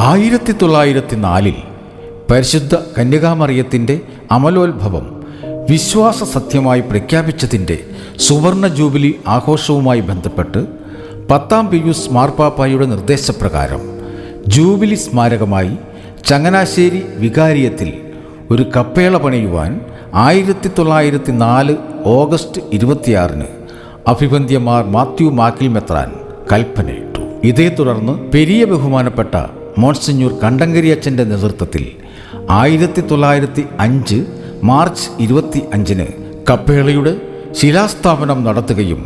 1904 പരിശുദ്ധ കന്യകാമറിയത്തിൻ്റെ അമലോത്ഭവം വിശ്വാസ സത്യമായി പ്രഖ്യാപിച്ചതിൻ്റെ സുവർണ ജൂബിലി ആഘോഷവുമായി ബന്ധപ്പെട്ട് 10-ാം പിയൂസ് മാർപ്പാപ്പായുടെ നിർദ്ദേശപ്രകാരം ജൂബിലി സ്മാരകമായി ചങ്ങനാശ്ശേരി വികാരിയത്തിൽ ഒരു കപ്പേള പണിയുവാൻ 1904 ഓഗസ്റ്റ് 26 അഭിവന്ദ്യ മാർ മാത്യു മാക്കിൽ മെത്രാൻ കൽപ്പനയിട്ടു. ഇതേ തുടർന്ന് പെരിയ ബഹുമാനപ്പെട്ട മോൺസിഞ്ഞൂർ കണ്ടങ്കരി അച്ഛൻ്റെ നേതൃത്വത്തിൽ 1905 മാർച്ച് 25 കപ്പേളയുടെ ശിലാസ്ഥാപനം നടത്തുകയും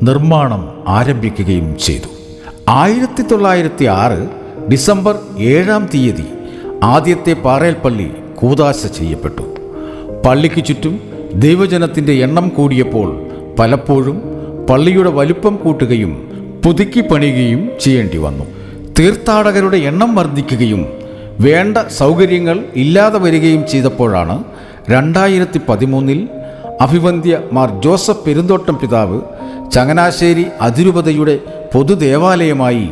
നിർമ്മാണം ആരംഭിക്കുകയും ചെയ്തു. 1906 ഡിസംബർ 7-ാം തീയതി ആദ്യത്തെ പാറേൽ പള്ളി കൂദാശ ചെയ്യപ്പെട്ടു. പള്ളിക്ക് ചുറ്റും ദൈവജനത്തിൻ്റെ എണ്ണം കൂടിയപ്പോൾ പലപ്പോഴും പള്ളിയുടെ വലുപ്പം കൂട്ടുകയും പുതുക്കി പണിയുകയും ചെയ്യേണ്ടി വന്നു. തീർത്ഥാടകരുടെ എണ്ണം വർദ്ധിക്കുകയും വേണ്ട സൗകര്യങ്ങൾ ഇല്ലാതെ വരികയും ചെയ്തപ്പോഴാണ് 2013 അഭിവന്ദ്യ മാർ ജോസഫ് പെരുന്തോട്ടം പിതാവ് ചങ്ങനാശ്ശേരി അതിരൂപതയുടെ പൊതുദേവാലയമായി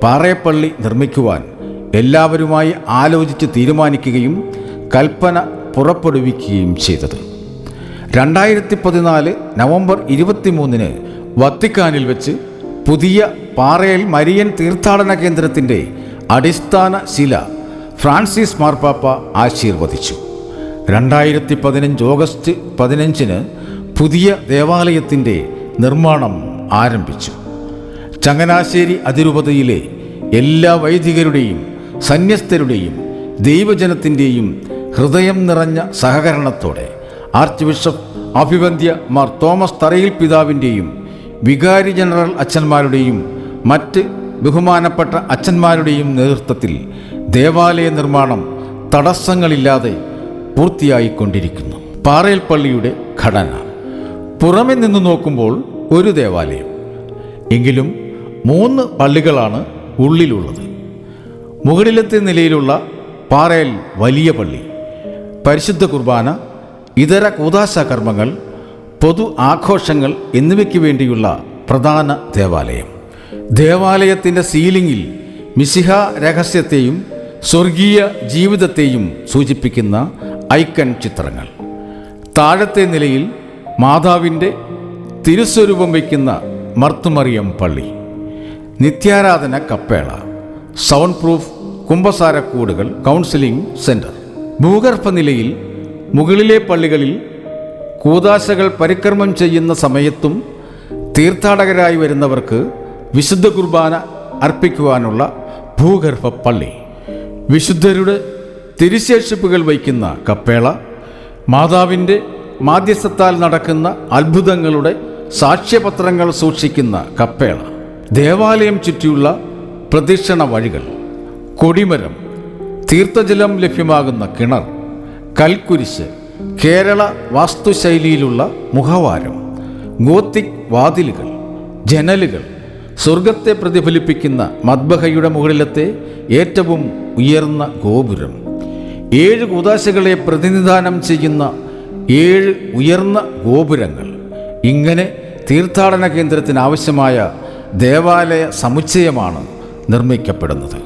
പാറേപ്പള്ളി നിർമ്മിക്കുവാൻ എല്ലാവരുമായി ആലോചിച്ച് തീരുമാനിക്കുകയും കൽപ്പന പുറപ്പെടുവിക്കുകയും ചെയ്തത്. 2014 നവംബർ 23 വത്തിക്കാനിൽ വെച്ച് പുതിയ പാറേൽ മരിയൻ തീർത്ഥാടന കേന്ദ്രത്തിൻ്റെ അടിസ്ഥാന ശില ഫ്രാൻസിസ് മാർപ്പാപ്പ ആശീർവദിച്ചു. 2015 ഓഗസ്റ്റ് 15 പുതിയ ദേവാലയത്തിൻ്റെ നിർമ്മാണം ആരംഭിച്ചു. ചങ്ങനാശ്ശേരി അതിരൂപതയിലെ എല്ലാ വൈദികരുടെയും സന്യസ്തരുടെയും ദൈവജനത്തിൻ്റെയും ഹൃദയം നിറഞ്ഞ സഹകരണത്തോടെ ആർച്ച് ബിഷപ്പ് അഭിവന്ദ്യ മാർ തോമസ് തറയിൽ പിതാവിൻ്റെയും വികാരി ജനറൽ അച്ഛന്മാരുടെയും മറ്റ് ബഹുമാനപ്പെട്ട അച്ഛന്മാരുടെയും നേതൃത്വത്തിൽ ദേവാലയ നിർമ്മാണം തടസ്സങ്ങളില്ലാതെ പൂർത്തിയായിക്കൊണ്ടിരിക്കുന്നു. പാറേൽ പള്ളിയുടെ ഘടന പുറമെ നിന്ന് നോക്കുമ്പോൾ ഒരു ദേവാലയം എങ്കിലും 3 പള്ളികളാണ് ഉള്ളിലുള്ളത്. മുകളിലത്തെ നിലയിലുള്ള പാറേൽ വലിയ പള്ളി, പരിശുദ്ധ കുർബാന, ഇതര കൂദാശ കർമ്മങ്ങൾ, പൊതു ആഘോഷങ്ങൾ എന്നിവയ്ക്ക് വേണ്ടിയുള്ള പ്രധാന ദേവാലയം. ദേവാലയത്തിൻ്റെ സീലിംഗിൽ മിശിഹ രഹസ്യത്തെയും സ്വർഗീയ ജീവിതത്തെയും സൂചിപ്പിക്കുന്ന ഐക്കൺ ചിത്രങ്ങൾ. താഴത്തെ നിലയിൽ മാതാവിൻ്റെ തിരുസ്വരൂപം വയ്ക്കുന്ന മർത്തുമറിയം പള്ളി, നിത്യാരാധന Kappela, sound proof കുമ്പസാരക്കൂടുകൾ, counselling centre. ഭൂഗർഭ നിലയിൽ മുകളിലെ പള്ളികളിൽ കൂദാശകൾ പരിക്രമം ചെയ്യുന്ന സമയത്തും തീർത്ഥാടകരായി വരുന്നവർക്ക് വിശുദ്ധ കുർബാന അർപ്പിക്കുവാനുള്ള ഭൂഗർഭ പള്ളി, വിശുദ്ധരുടെ തിരുശേഷിപ്പുകൾ വയ്ക്കുന്ന കപ്പേള, മാതാവിൻ്റെ മാധ്യസ്ഥത്താൽ നടക്കുന്ന അത്ഭുതങ്ങളുടെ സാക്ഷ്യപത്രങ്ങൾ സൂക്ഷിക്കുന്ന കപ്പേള, ദേവാലയം ചുറ്റിയുള്ള പ്രദക്ഷിണ വഴികൾ, കൊടിമരം, തീർത്ഥജലം ലഭ്യമാകുന്ന കിണർ, കൽക്കുരിശ്, കേരള വാസ്തുശൈലിയിലുള്ള മുഖവാരം, ഗോത്തിക് വാതിലുകൾ, ജനലുകൾ, സ്വർഗത്തെ പ്രതിഫലിപ്പിക്കുന്ന മദ്ബഹയുടെ മുകളിലത്തെ ഏറ്റവും ഉയർന്ന ഗോപുരം, 7 കൂദാശകളെ പ്രതിനിധാനം ചെയ്യുന്ന 7 ഉയർന്ന ഗോപുരങ്ങൾ. ഇങ്ങനെ തീർത്ഥാടന കേന്ദ്രത്തിന് ആവശ്യമായ ദേവാലയ സമുച്ചയമാണ് നിർമ്മിക്കപ്പെടുന്നത്.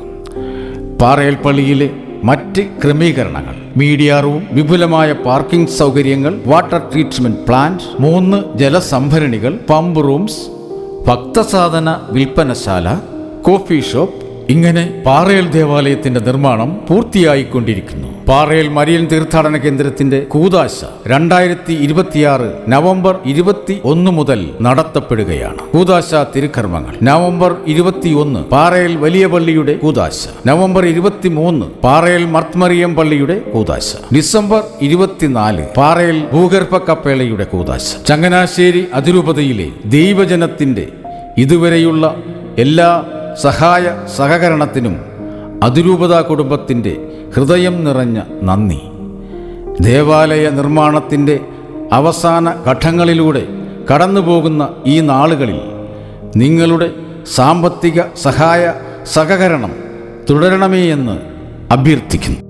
പാറേൽ പള്ളിയിലെ മറ്റ് ക്രമീകരണങ്ങൾ: മീഡിയ റൂം, വിപുലമായ പാർക്കിംഗ് സൗകര്യങ്ങൾ, വാട്ടർ ട്രീറ്റ്മെൻറ്റ് പ്ലാന്റ്, 3 ജലസംഭരണികൾ, പമ്പ് റൂംസ്, ഭക്തസാധന വിൽപ്പനശാല, കോഫി ഷോപ്പ്. ഇങ്ങനെ പാറേൽ ദേവാലയത്തിന്റെ നിർമ്മാണം പൂർത്തിയായിക്കൊണ്ടിരിക്കുന്നു. പാറേൽ മരിയൻ തീർത്ഥാടന കേന്ദ്രത്തിന്റെ കൂദാശ 2026 നവംബർ 21 മുതൽ നടത്തപ്പെടുകയാണ്. കൂദാശ തിരുക്കർമ്മങ്ങൾ: നവംബർ 21 പാറേൽ വലിയ പള്ളിയുടെ കൂദാശ, നവംബർ 23 പാറേൽ മർത്തുമറിയം പള്ളിയുടെ കൂദാശ, ഡിസംബർ 24 പാറേൽ ഭൂഗർഭ കപ്പേളയുടെ കൂദാശ. ചങ്ങനാശ്ശേരി അതിരൂപതയിലെ ദൈവജനത്തിന്റെ ഇതുവരെയുള്ള എല്ലാ സഹായ സഹകരണത്തിനും അതിരൂപതാ കുടുംബത്തിൻ്റെ ഹൃദയം നിറഞ്ഞ നന്ദി. ദേവാലയ നിർമ്മാണത്തിൻ്റെ അവസാന ഘട്ടങ്ങളിലൂടെ കടന്നുപോകുന്ന ഈ നാളുകളിൽ നിങ്ങളുടെ സാമ്പത്തിക സഹായ സഹകരണം തുടരണമേ എന്ന് അഭ്യർത്ഥിക്കുന്നു.